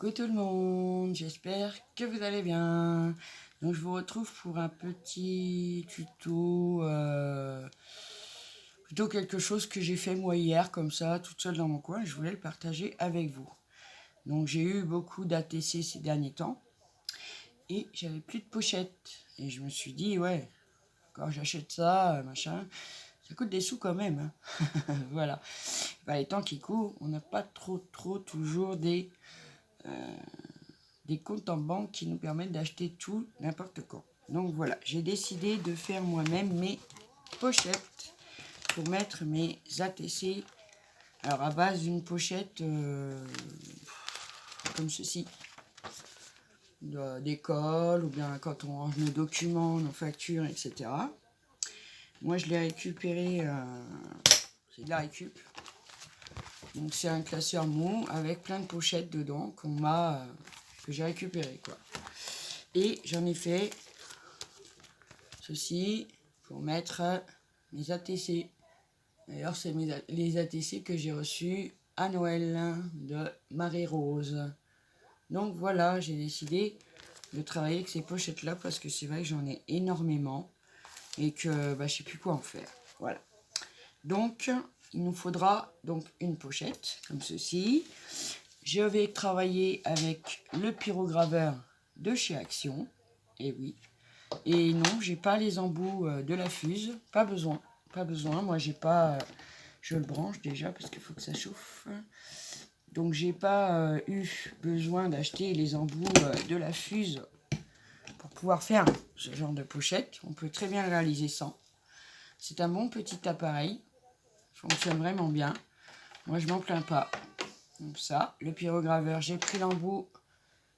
Coucou tout le monde, j'espère que vous allez bien. Donc je vous retrouve pour un petit tuto, plutôt quelque chose que j'ai fait moi hier comme ça, toute seule dans mon coin, et je voulais le partager avec vous. Donc j'ai eu beaucoup d'ATC ces derniers temps et j'avais plus de pochette. Et je me suis dit, ouais, quand j'achète ça, machin, ça coûte des sous quand même, hein. Voilà. Bah, les temps qui courent, on n'a pas trop toujours des comptes en banque qui nous permettent d'acheter tout n'importe quand. Donc voilà, j'ai décidé de faire moi-même mes pochettes pour mettre mes ATC. Alors à base d'une pochette comme ceci, d'école, ou bien quand on range nos documents, nos factures, etc. Moi je l'ai récupéré, c'est de la récup. Donc c'est un classeur mou avec plein de pochettes dedans que j'ai récupéré quoi. Et j'en ai fait ceci pour mettre mes ATC. D'ailleurs, c'est les ATC que j'ai reçus à Noël de Marie-Rose. Donc voilà, j'ai décidé de travailler avec ces pochettes-là parce que c'est vrai que j'en ai énormément et que je ne sais plus quoi en faire. Voilà. Donc, il nous faudra donc une pochette comme ceci. Je vais travailler avec le pyrograveur de chez Action. Et oui. Et non, j'ai pas les embouts de la fuse, pas besoin, moi j'ai pas, je le branche déjà parce qu'il faut que ça chauffe. Donc j'ai pas eu besoin d'acheter les embouts de la fuse pour pouvoir faire ce genre de pochette. On peut très bien le réaliser sans. C'est un bon petit appareil, fonctionne vraiment bien. Moi je m'en plains pas. Donc ça, le pyrograveur, j'ai pris l'embout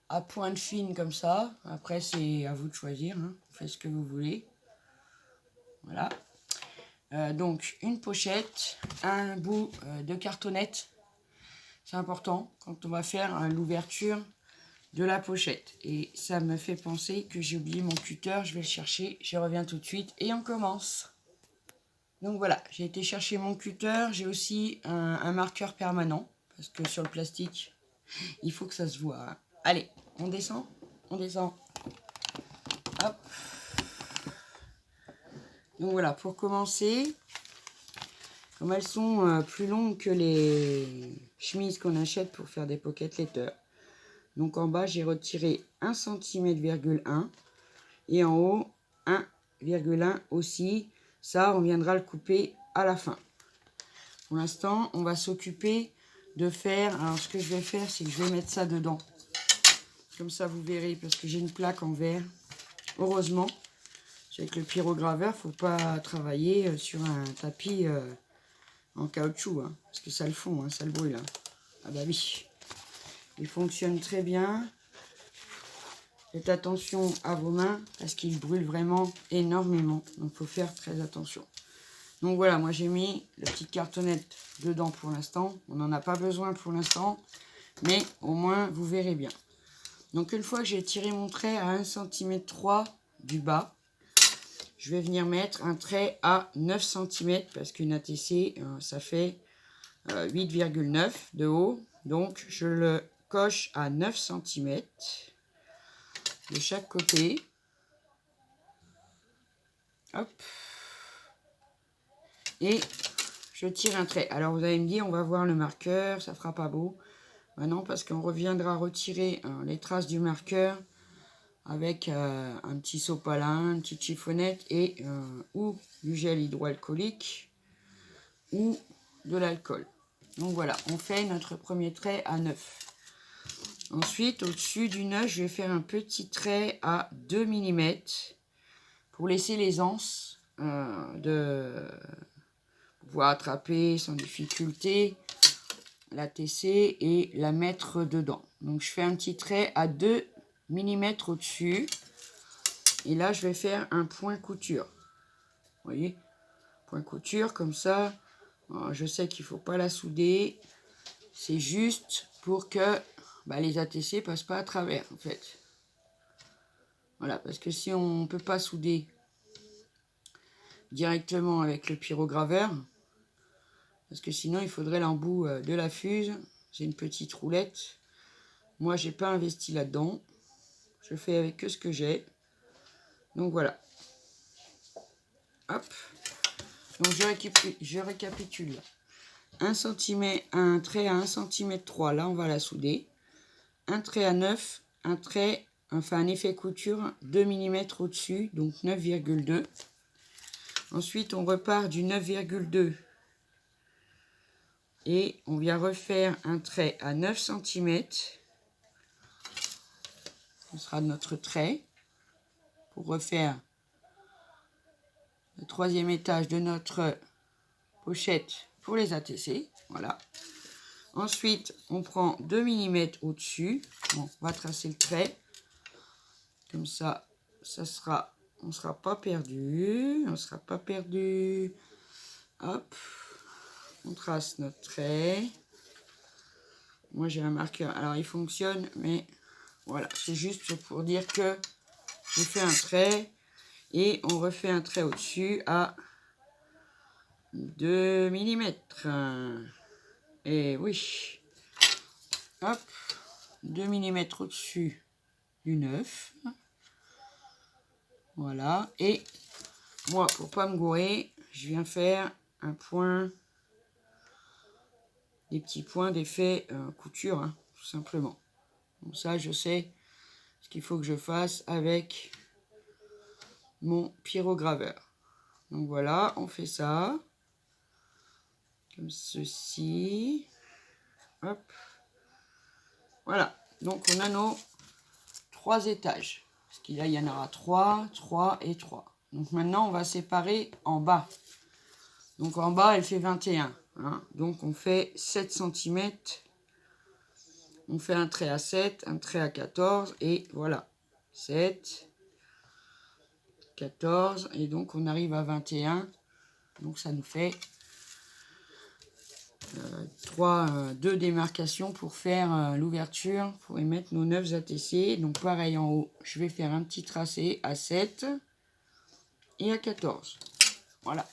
à pointe fine comme ça. Après c'est à vous de choisir, hein. Faites ce que vous voulez. Voilà. Donc une pochette, un bout de cartonnette, c'est important quand on va faire l'ouverture de la pochette. Et ça me fait penser que j'ai oublié mon cutter, je vais le chercher, je reviens tout de suite et on commence. Donc voilà, j'ai été chercher mon cutter, j'ai aussi un marqueur permanent, parce que sur le plastique, il faut que ça se voit, hein. Allez, on descend, hop. Donc voilà, pour commencer, comme elles sont plus longues que les chemises qu'on achète pour faire des pocket letters. Donc en bas, j'ai retiré 1,1 cm et en haut, 1,1 aussi. Ça, on viendra le couper à la fin. Pour l'instant, on va s'occuper de faire... Alors ce que je vais faire, c'est que je vais mettre ça dedans. Comme ça, vous verrez, parce que j'ai une plaque en verre. Heureusement, avec le pyrograveur, il ne faut pas travailler sur un tapis... en caoutchouc, hein, parce que ça le fond, hein, ça le brûle. Hein. Ah bah oui, il fonctionne très bien. Faites attention à vos mains, parce qu'il brûle vraiment énormément. Donc il faut faire très attention. Donc voilà, moi j'ai mis la petite cartonnette dedans pour l'instant. On n'en a pas besoin pour l'instant, mais au moins vous verrez bien. Donc une fois que j'ai tiré mon trait à 1,3 cm du bas, je vais venir mettre un trait à 9 cm, parce qu'une ATC, ça fait 8,9 de haut. Donc je le coche à 9 cm de chaque côté. Hop. Et je tire un trait. Alors vous allez me dire, on va voir le marqueur, ça fera pas beau. Ben non, parce qu'on reviendra retirer les traces du marqueur avec un petit sopalin, une petite chiffonnette et ou du gel hydroalcoolique ou de l'alcool. Donc voilà, on fait notre premier trait à 9. Ensuite, au-dessus du 9, je vais faire un petit trait à 2 mm pour laisser les anses de pouvoir attraper sans difficulté la TC et la mettre dedans. Donc je fais un petit trait à 2 mm au-dessus. Et là, je vais faire un point couture. Vous voyez, point couture comme ça. Alors, je sais qu'il ne faut pas la souder. C'est juste pour que les ATC passent pas à travers, en fait. Voilà, parce que si on ne peut pas souder directement avec le pyrograveur, parce que sinon il faudrait l'embout de la fuse. C'est une petite roulette. Moi, j'ai pas investi là-dedans. Je fais avec que ce que j'ai. Donc voilà. Hop. Donc je récapitule. Un trait à 1 cm 3. Là, on va la souder. Un trait à 9. Un trait, enfin un effet couture 2 mm au-dessus. Donc 9,2. Ensuite, on repart du 9,2. Et on vient refaire un trait à 9 cm. Ce sera notre trait. Pour refaire le 3e étage de notre pochette pour les ATC. Voilà. Ensuite, on prend 2 mm au-dessus. Bon, on va tracer le trait. Comme ça, on ne sera pas perdu. On ne sera pas perdu. Hop. On trace notre trait. Moi, j'ai un marqueur. Alors, il fonctionne, mais voilà. C'est juste pour dire que j'ai fait un trait. Et on refait un trait au-dessus à 2 mm. Et oui. Hop. 2 mm au-dessus du 9. Voilà. Et moi, pour pas me gourer, je viens faire un point, des petits points d'effet couture, hein, tout simplement. Donc ça, je sais ce qu'il faut que je fasse avec mon pyrograveur. Donc voilà, on fait ça. Comme ceci. Hop. Voilà. Donc on a nos 3 étages. Parce qu'il y en aura 3, 3 et 3. Donc maintenant, on va séparer en bas. Donc en bas, elle fait 21. Hein. Donc on fait 7 cm. On fait un trait à 7, un trait à 14. Et voilà. 7, 14. Et donc on arrive à 21. Donc ça nous fait 2 démarcations pour faire l'ouverture. Pour y mettre nos 9 ATC. Donc pareil en haut, je vais faire un petit tracé à 7 et à 14. Voilà.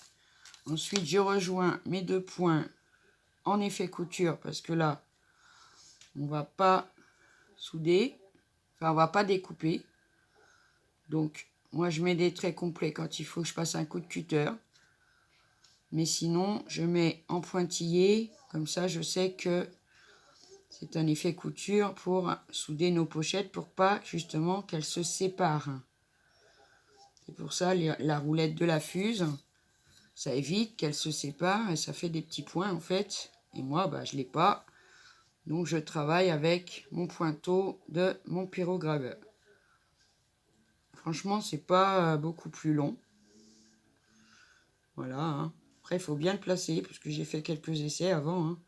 Ensuite, je rejoins mes 2 points en effet couture parce que là, on va pas souder, enfin on va pas découper. Donc, moi je mets des traits complets quand il faut que je passe un coup de cutter. Mais sinon, je mets en pointillé, comme ça je sais que c'est un effet couture pour souder nos pochettes pour pas justement qu'elles se séparent. C'est pour ça la roulette de la fuse. Ça évite qu'elle se sépare et ça fait des petits points en fait. Et moi, bah, je ne l'ai pas. Donc, je travaille avec mon pointeau de mon pyrograveur. Franchement, c'est pas beaucoup plus long. Voilà. Hein. Après, il faut bien le placer parce que j'ai fait quelques essais avant. Hein.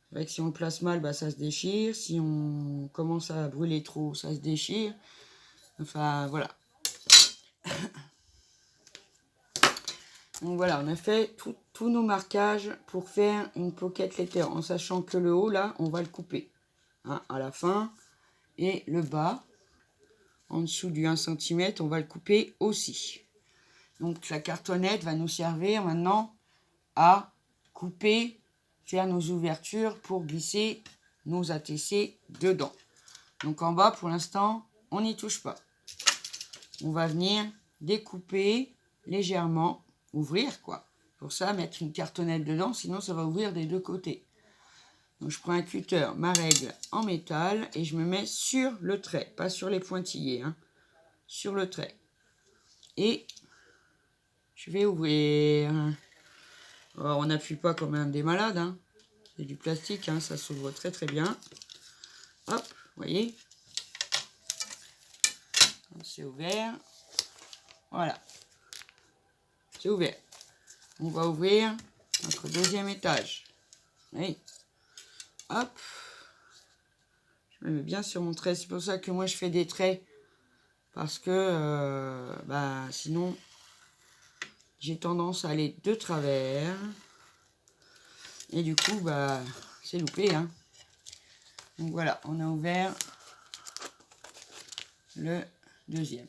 C'est vrai que si on le place mal, bah, ça se déchire. Si on commence à brûler trop, ça se déchire. Enfin, voilà. Donc voilà, on a fait tous nos marquages pour faire une pocket letter, en sachant que le haut, là, on va le couper hein, à la fin. Et le bas, en dessous du 1 cm, on va le couper aussi. Donc la cartonnette va nous servir maintenant à couper, faire nos ouvertures pour glisser nos ATC dedans. Donc en bas, pour l'instant, on n'y touche pas. On va venir découper légèrement, ouvrir quoi. Pour ça, mettre une cartonnette dedans, sinon ça va ouvrir des 2 côtés. Donc je prends un cutter, ma règle en métal, et je me mets sur le trait, pas sur les pointillés, hein, sur le trait. Et je vais ouvrir. Alors, on n'appuie pas comme un des malades, hein. C'est du plastique, hein, ça s'ouvre très très bien. Hop, vous voyez. C'est ouvert. Voilà. C'est ouvert. On va ouvrir notre 2e étage. Oui. Hop. Je me mets bien sur mon trait. C'est pour ça que moi je fais des traits. Parce que bah, sinon j'ai tendance à aller de travers. Et du coup, bah, c'est loupé. Hein. Donc voilà, on a ouvert le 2e.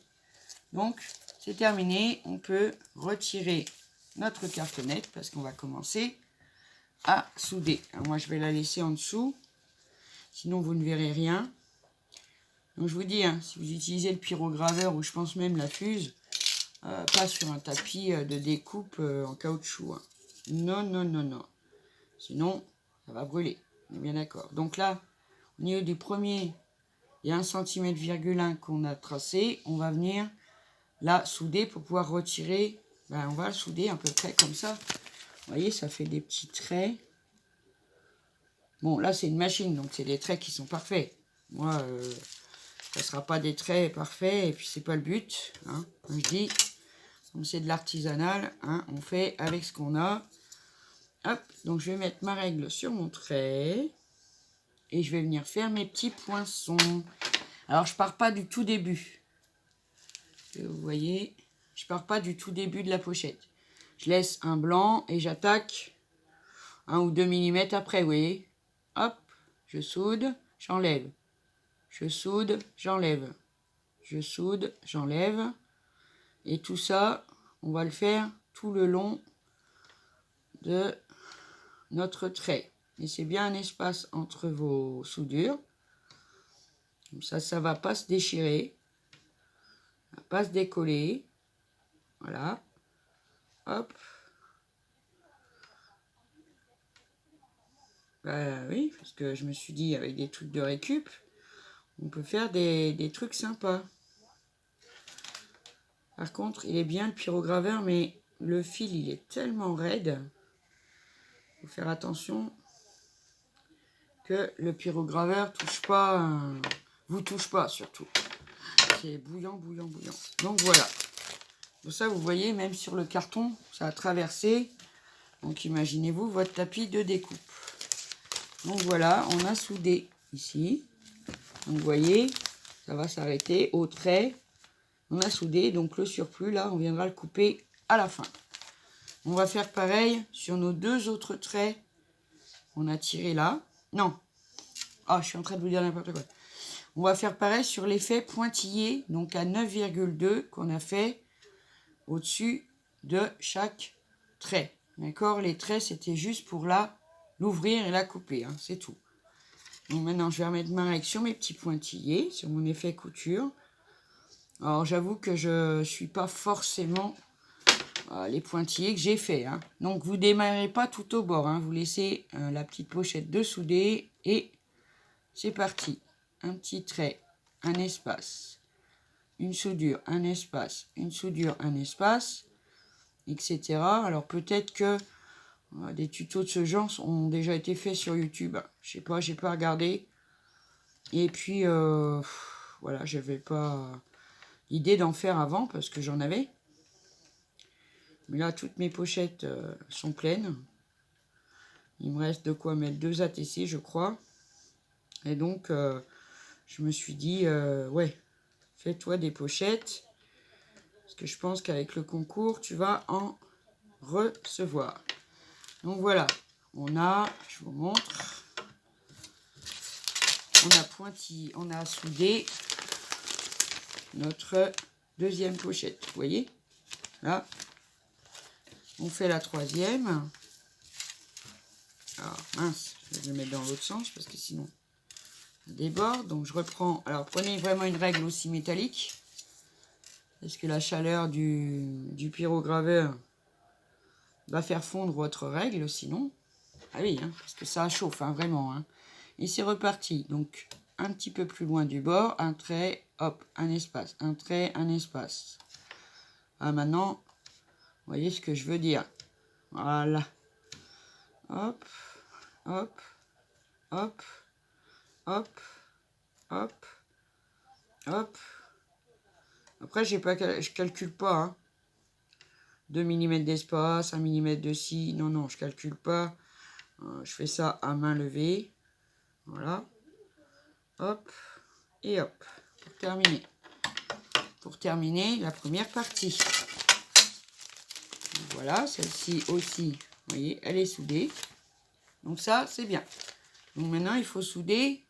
Donc, c'est terminé. On peut retirer notre cartonnette parce qu'on va commencer à souder. Alors moi, je vais la laisser en dessous. Sinon, vous ne verrez rien. Donc, je vous dis, hein, si vous utilisez le pyrograveur ou je pense même la fuse, pas sur un tapis de découpe en caoutchouc. Hein. Non, non, non, non. Sinon, ça va brûler. On est bien d'accord. Donc là, au niveau du premier, il y a 1,1 cm qu'on a tracé. On va venir là souder pour pouvoir retirer. Ben, on va le souder à peu près comme ça. Vous voyez, ça fait des petits traits. Bon, là, c'est une machine, donc c'est des traits qui sont parfaits. Moi, ça ne sera pas des traits parfaits, et puis c'est pas le but. Hein. Comme je dis, comme c'est de l'artisanal, hein, on fait avec ce qu'on a. Hop, donc je vais mettre ma règle sur mon trait. Et je vais venir faire mes petits poinçons. Alors, je pars pas du tout début. Vous voyez, je pars pas du tout début de la pochette. Je laisse un blanc et j'attaque 1 ou 2 mm après, vous voyez. Hop, je soude, j'enlève. Je soude, j'enlève. Je soude, j'enlève. Et tout ça, on va le faire tout le long de notre trait. Laissez bien un espace entre vos soudures. Comme ça, ça ne va pas se déchirer. Ça ne va pas se décoller. Voilà. Hop. Bah oui, parce que je me suis dit, avec des trucs de récup, on peut faire des trucs sympas. Par contre, il est bien le pyrograveur, mais le fil, il est tellement raide. Il faut faire attention que le pyrograveur vous touche pas surtout. C'est bouillant, bouillant, bouillant. Donc voilà. Pour ça, vous voyez, même sur le carton, ça a traversé. Donc imaginez-vous votre tapis de découpe. Donc voilà, on a soudé ici. Donc vous voyez, ça va s'arrêter au trait. On a soudé, donc le surplus, là, on viendra le couper à la fin. On va faire pareil sur nos 2 autres traits qu'on a tirés là. Non. Ah, je suis en train de vous dire n'importe quoi. On va faire pareil sur l'effet pointillé, donc à 9,2 qu'on a fait au-dessus de chaque trait. D'accord? Les traits, c'était juste pour l'ouvrir et la couper, hein, c'est tout. Donc maintenant, je vais remettre ma règle sur mes petits pointillés, sur mon effet couture. Alors, j'avoue que je ne suis pas forcément les pointillés que j'ai fait. Hein. Donc, vous ne démarrez pas tout au bord. Hein. Vous laissez la petite pochette de souder et c'est parti. Un petit trait, un espace, une soudure, un espace, une soudure, un espace, etc. Alors, peut-être que des tutos de ce genre ont déjà été faits sur YouTube. Je sais pas, j'ai pas regardé. Et puis, voilà, j'avais pas l'idée d'en faire avant parce que j'en avais. Mais là, toutes mes pochettes sont pleines. Il me reste de quoi mettre 2 ATC, je crois. Et donc, je me suis dit, ouais, fais-toi des pochettes. Parce que je pense qu'avec le concours, tu vas en recevoir. Donc voilà, je vous montre. On a pointillé, on a soudé notre 2e pochette. Vous voyez? Là, on fait la 3e. Alors, mince, je vais le mettre dans l'autre sens parce que sinon, ça déborde. Donc, je reprends. Alors, prenez vraiment une règle aussi métallique. Parce que la chaleur du pyrograveur va faire fondre votre règle, sinon. Ah oui, hein, parce que ça chauffe, hein, vraiment. Hein. Et c'est reparti. Donc, un petit peu plus loin du bord, un trait, hop, un espace, un trait, un espace. Ah, maintenant, vous voyez ce que je veux dire. Voilà. Hop, hop, hop, hop, hop, hop. Après, je calcule pas. Hein. 2 mm d'espace, 1 mm de ci. Non, non, je calcule pas. Je fais ça à main levée. Voilà. Hop. Et hop. Pour terminer. Pour terminer la première partie. Voilà, celle-ci aussi, vous voyez, elle est soudée. Donc ça, c'est bien. Donc maintenant, il faut souder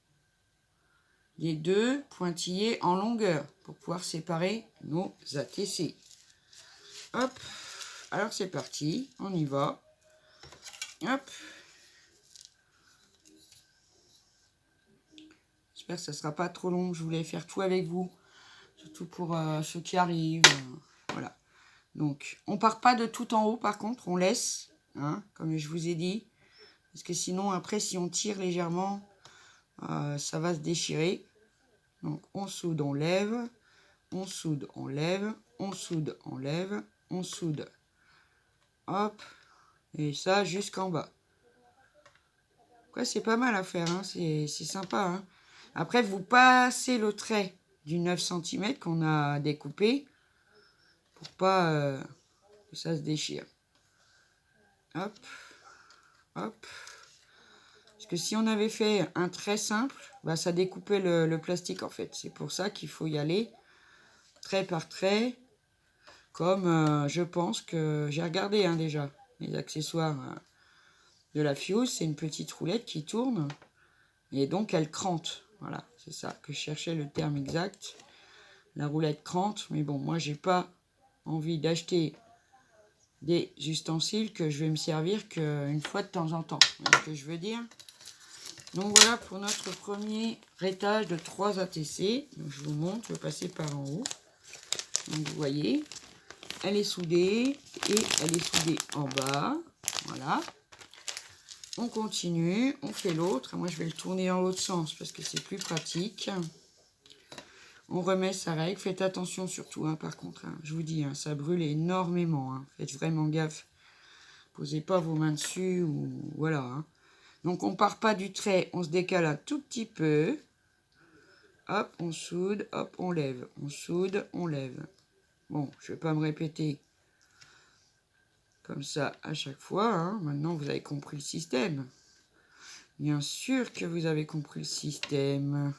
les 2 pointillés en longueur pour pouvoir séparer nos ATC. Hop. Alors c'est parti, on y va. Hop. J'espère que ça ne sera pas trop long. Je voulais faire tout avec vous. Surtout pour ceux qui arrivent. Voilà. Donc, on part pas de tout en haut, par contre. On laisse, hein, comme je vous ai dit. Parce que sinon, après, si on tire légèrement, ça va se déchirer. Donc, on soude, on lève. On soude, on lève. On soude, on lève. On soude. Hop. Et ça, jusqu'en bas. Après, c'est pas mal à faire. Hein. C'est sympa. Hein. Après, vous passez le trait du 9 cm qu'on a découpé. Pour pas que ça se déchire. Hop. Hop. Parce que si on avait fait un trait simple, bah, ça découpait le plastique en fait. C'est pour ça qu'il faut y aller trait par trait. Comme je pense que j'ai regardé hein, déjà les accessoires de la Fuse. C'est une petite roulette qui tourne. Et donc elle crante. Voilà, c'est ça que je cherchais le terme exact. La roulette crante. Mais bon, moi j'ai pas envie d'acheter des ustensiles que je vais me servir qu'une fois de temps en temps. C'est ce que je veux dire. Donc voilà pour notre premier étage de 3 ATC. Donc je vous montre, je vais passer par en haut. Donc vous voyez, elle est soudée et elle est soudée en bas. Voilà. On continue, on fait l'autre. Moi je vais le tourner dans l'autre sens parce que c'est plus pratique. On remet sa règle. Faites attention surtout, hein, par contre. Hein, je vous dis, hein, ça brûle énormément. Hein. Faites vraiment gaffe. Posez pas vos mains dessus ou voilà. Hein. Donc on part pas du trait, on se décale un tout petit peu. Hop, on soude, hop, on lève. On soude, on lève. Bon, je vais pas me répéter comme ça à chaque fois. Hein. Maintenant, vous avez compris le système. Bien sûr que vous avez compris le système.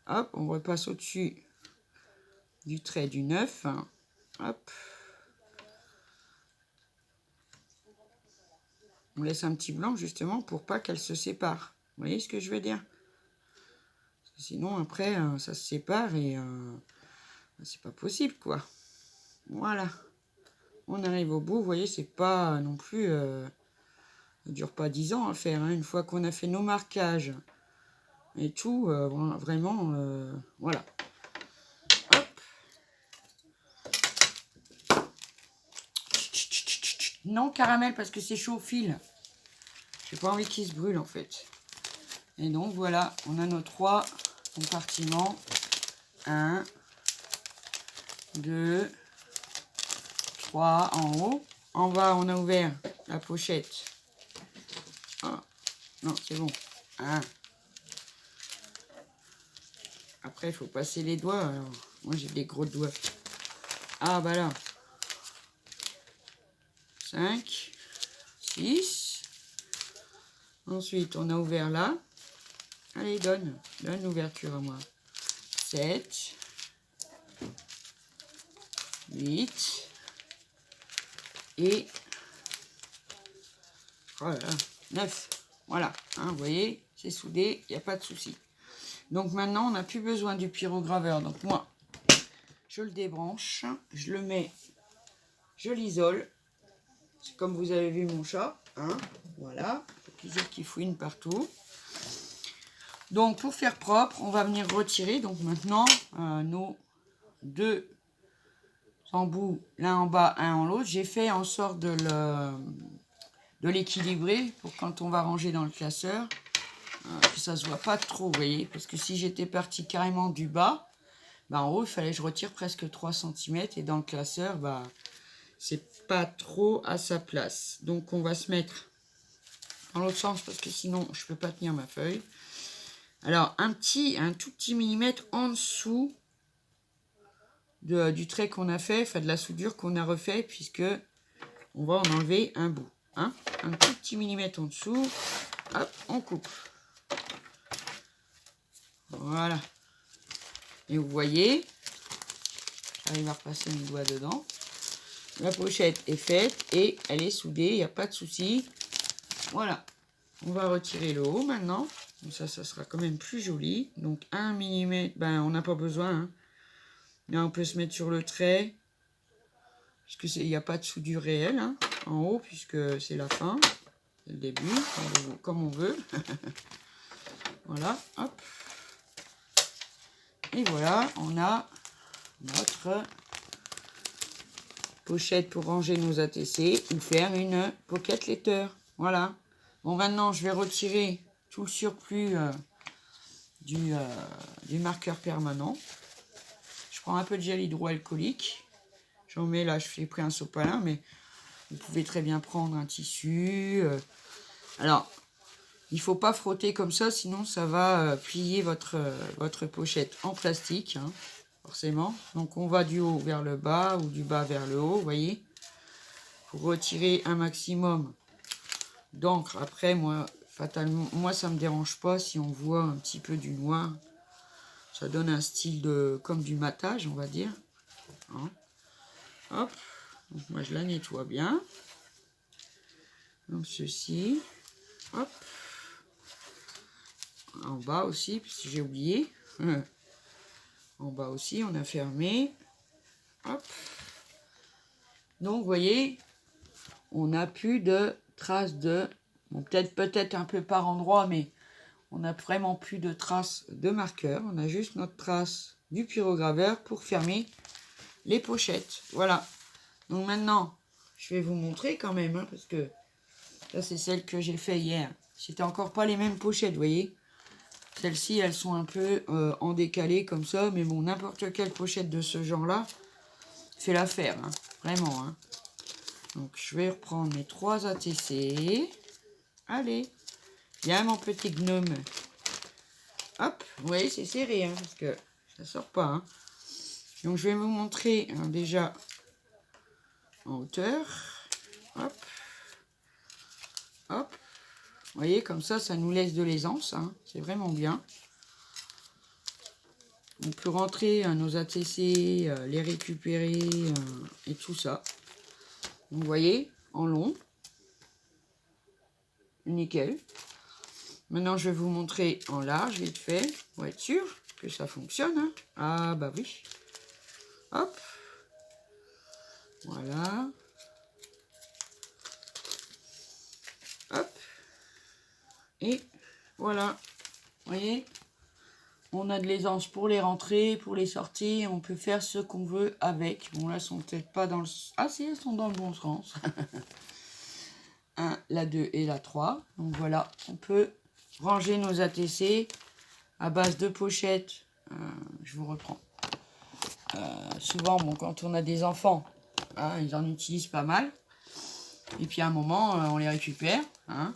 Hop, on repasse au-dessus du trait du 9. Hein. Hop. On laisse un petit blanc justement pour pas qu'elle se sépare. Vous voyez ce que je veux dire? Sinon, après, ça se sépare et c'est pas possible, quoi. Voilà. On arrive au bout. Vous voyez, c'est pas non plus... ça dure pas 10 ans à faire. Hein. Une fois qu'on a fait nos marquages et tout, vraiment, voilà. Hop. Non, caramel, parce que c'est chaud au fil. J'ai pas envie qu'il se brûle, en fait. Et donc, voilà, on a nos 3 compartiments. 1, 2, 3 en haut. En bas, on a ouvert la pochette. Oh, non, c'est bon. 1. Après, il faut passer les doigts. Alors, moi, j'ai des gros doigts. Ah, bah là. 5, 6. Ensuite, on a ouvert là. Allez, donne l'ouverture à moi. 7, 8 et voilà, 9. Voilà, hein, vous voyez, c'est soudé, il n'y a pas de souci. Donc maintenant, on n'a plus besoin du pyrograveur. Donc moi, je le débranche, je le mets, je l'isole. C'est comme vous avez vu mon chat. Hein, voilà, toujours qui fouine partout. Donc pour faire propre, on va venir retirer. Donc maintenant, nos 2 embouts, l'un en bas, un en l'autre. J'ai fait en sorte de l'équilibrer pour quand on va ranger dans le classeur. Que ça se voit pas trop, vous voyez. Parce que si j'étais parti carrément du bas, bah en haut, il fallait que je retire presque 3 cm. Et dans le classeur, bah c'est pas trop à sa place. Donc on va se mettre dans l'autre sens parce que sinon, je peux pas tenir ma feuille. Alors, un tout petit millimètre en dessous du trait qu'on a fait, enfin de la soudure qu'on a refait, puisque on va en enlever un bout. Hein, un tout petit millimètre en dessous. Hop, on coupe. Voilà. Et vous voyez, j'arrive à repasser mes doigts dedans. La pochette est faite et elle est soudée, il n'y a pas de souci. Voilà. On va retirer le haut maintenant. Donc ça sera quand même plus joli. Donc 1 mm, ben on n'a pas besoin. Hein. Là, on peut se mettre sur le trait. Puisque il n'y a pas de soudure réelle hein, en haut, puisque c'est la fin. C'est le début, comme on veut. Voilà, hop. Et voilà, on a notre pochette pour ranger nos ATC ou faire une pocket letter. Voilà. Bon, maintenant, je vais retirer tout le surplus du marqueur permanent. Je prends un peu de gel hydroalcoolique. J'en mets là, j'ai pris un sopalin, mais vous pouvez très bien prendre un tissu. Alors, il ne faut pas frotter comme ça, sinon ça va plier votre pochette en plastique, hein, forcément. Donc on va du haut vers le bas ou du bas vers le haut, vous voyez. Pour retirer un maximum d'encre. Après, moi, fatalement, moi ça ne me dérange pas si on voit un petit peu du noir. Ça donne un style comme du matage, on va dire. Hein. Hop, donc moi je la nettoie bien. Donc ceci, hop. En bas aussi, parce que j'ai oublié. En bas aussi, on a fermé. Hop. Donc, vous voyez, on n'a plus de traces de... Bon, peut-être un peu par endroit, mais on n'a vraiment plus de traces de marqueur. On a juste notre trace du pyrograveur pour fermer les pochettes. Voilà. Donc maintenant, je vais vous montrer quand même, hein, parce que ça, c'est celle que j'ai fait hier. C'était encore pas les mêmes pochettes, vous voyez. Celles-ci, elles sont un peu en décalé comme ça, mais bon, n'importe quelle pochette de ce genre-là fait l'affaire, hein, vraiment. Hein. Donc, je vais reprendre mes 3 ATC. Allez, viens mon petit gnome. Hop, vous voyez, c'est serré, hein, parce que ça sort pas. Hein. Donc, je vais vous montrer déjà en hauteur. Hop, hop. Vous voyez, comme ça nous laisse de l'aisance. Hein, c'est vraiment bien. On peut rentrer nos ATC, les récupérer et tout ça. Donc, vous voyez, en long. Nickel. Maintenant, je vais vous montrer en large, vite fait, pour être sûr que ça fonctionne. Hein. Ah, bah oui. Hop. Voilà. Hop. Et voilà. Vous voyez, on a de l'aisance pour les rentrées, pour les sorties. On peut faire ce qu'on veut avec. Bon, là, elles sont peut-être pas dans le... Ah si, elles sont dans le bon sens. 1, la 2 et la 3. Donc voilà, on peut ranger nos ATC à base de pochettes. Je vous reprends. Souvent, bon, quand on a des enfants, hein, ils en utilisent pas mal. Et puis à un moment, on les récupère. Hein.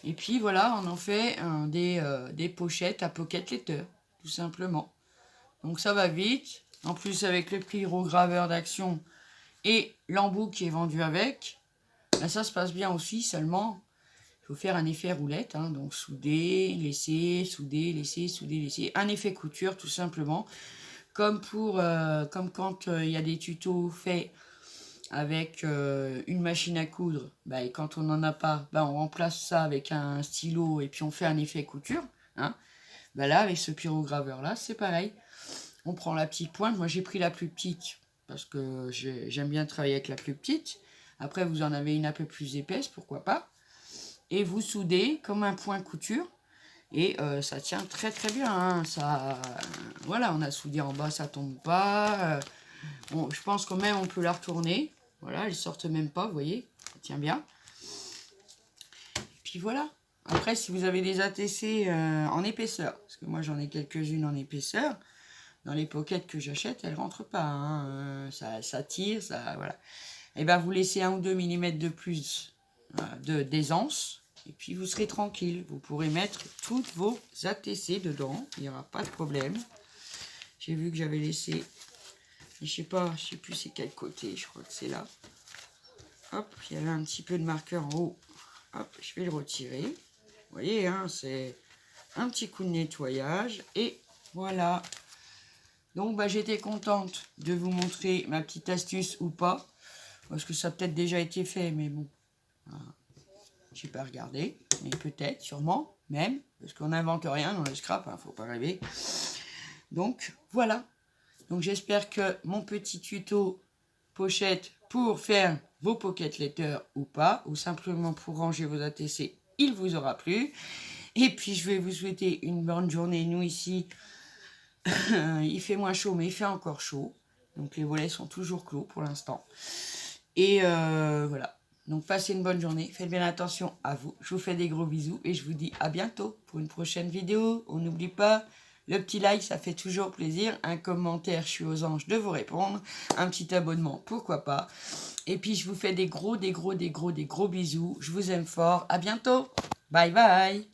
Et puis voilà, on en fait des pochettes à pocket letter, tout simplement. Donc ça va vite. En plus, avec le pyrograveur d'Action et l'embout qui est vendu avec, ben ça se passe bien aussi. Seulement, il faut faire un effet roulette. Hein, donc souder, laisser, souder, laisser, souder, laisser. Un effet couture, tout simplement. Comme quand il y a des tutos faits avec une machine à coudre, bah, et quand on n'en a pas, bah, on remplace ça avec un stylo et puis on fait un effet couture. Hein. Bah, là, avec ce pyrograveur là, c'est pareil. On prend la petite pointe. Moi, j'ai pris la plus petite parce que j'aime bien travailler avec la plus petite. Après, vous en avez une un peu plus épaisse, pourquoi pas. Et vous soudez comme un point couture. Et ça tient très très bien. Hein. Ça, voilà, on a soudé en bas, ça tombe pas. Je pense quand même on peut la retourner. Voilà, elles sortent même pas, vous voyez. Ça tient bien. Et puis voilà. Après, si vous avez des ATC en épaisseur, parce que moi j'en ai quelques-unes en épaisseur, dans les pockets que j'achète, elles rentrent pas. Hein. Ça tire, ça, voilà. Et bien vous laissez 1 ou 2 mm de plus d'aisance. Et puis vous serez tranquille. Vous pourrez mettre toutes vos ATC dedans. Il n'y aura pas de problème. J'ai vu que j'avais laissé... Je sais plus c'est quel côté. Je crois que c'est là. Hop, il y avait un petit peu de marqueur en haut. Hop, je vais le retirer. Vous voyez, hein, c'est un petit coup de nettoyage. Et voilà. Donc, bah, j'étais contente de vous montrer ma petite astuce ou pas. Parce que ça a peut-être déjà été fait, mais bon. J'ai pas regardé. Mais peut-être, sûrement, même. Parce qu'on n'invente rien dans le scrap, hein, faut pas rêver. Donc, voilà. Donc, j'espère que mon petit tuto pochette pour faire vos pocket letters ou pas, ou simplement pour ranger vos ATC, il vous aura plu. Et puis, je vais vous souhaiter une bonne journée. Nous, ici, Il fait moins chaud, mais il fait encore chaud. Donc les volets sont toujours clos pour l'instant. Et voilà. Donc passez une bonne journée. Faites bien attention à vous. Je vous fais des gros bisous et je vous dis à bientôt pour une prochaine vidéo. On n'oublie pas, le petit like, ça fait toujours plaisir. Un commentaire, je suis aux anges de vous répondre. Un petit abonnement, pourquoi pas. Et puis je vous fais des gros bisous. Je vous aime fort. À bientôt. Bye bye.